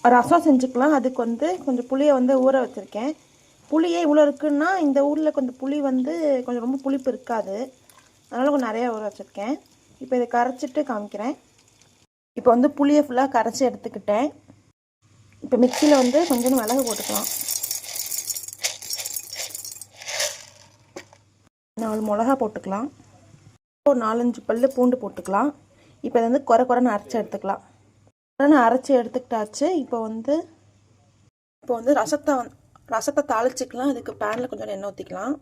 ரசம் செஞ்சுக்கலாம். அதுக்கு வந்து கொஞ்சம் புளியை வந்து ஊற வச்சுருக்கேன். புளியே இவ்வளோ இருக்குன்னா இந்த ஊரில் கொஞ்சம் புளி வந்து கொஞ்சம் ரொம்ப புளிப்பு இருக்காது, அதனால் கொஞ்சம் நிறையா ஊற வச்சுருக்கேன். இப்போ இதை கரைச்சிட்டு காமிக்கிறேன். இப்போ வந்து புளியை ஃபுல்லாக கரைச்சி எடுத்துக்கிட்டேன். இப்போ மிக்சியில் வந்து கொஞ்சம் மிளகு போட்டுக்கலாம். 4 மிளகா போட்டுக்கலாம். ஒரு 4-5 பல்லு பூண்டு போட்டுக்கலாம். இப்போ இதை வந்து குறைன்னு அரைச்சி எடுத்துக்கலாம். அரைச்சி எடுத்துக்கிட்டாச்சு. இப்போ வந்து ரசத்தை தாளிச்சிக்கலாம். அதுக்கு பேனில் கொஞ்சம் எண்ணெய் ஊற்றிக்கலாம்.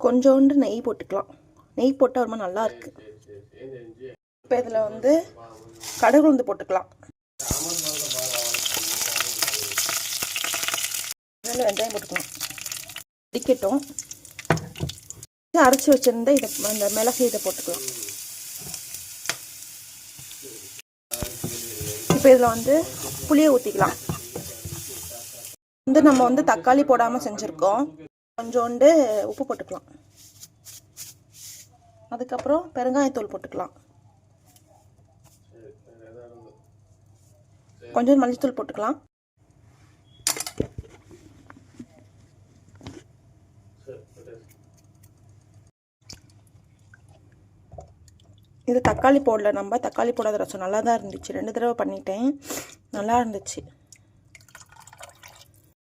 கொஞ்சோண்டு நெய் போட்டுக்கலாம். நெய் போட்டால் ரொம்ப நல்லா இருக்கு. இப்போ இதில் வந்து கடுகு உளுந்து போட்டுக்கலாம். வெங்காயம் போட்டுக்கலாம். இடிக்கட்டும். அரைச்சி வச்சிருந்த அந்த மிளகு இதை போட்டுக்கலாம். இப்போ இதில் வந்து புளியை ஊற்றிக்கலாம். நம்ம வந்து தக்காளி போடாமல் செஞ்சுருக்கோம். கொஞ்சோண்டு உப்பு போட்டுக்கலாம். அதுக்கப்புறம் பெருங்காயத்தூள் போட்டுக்கலாம். கொஞ்சம் மல்லித்தூள் போட்டுக்கலாம். இது தக்காளி போடல, நம்ம தக்காளி போடாத ரசம். நல்லா தான் இருந்துச்சு. 2 தடவை பண்ணிட்டேன், நல்லா இருந்துச்சு.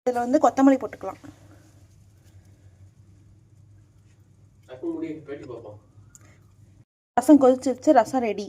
இதில் வந்து கொத்தமல்லி போட்டுக்கலாம். ரசம் கொதிச்சிருச்சு. ரசம் ரெடி.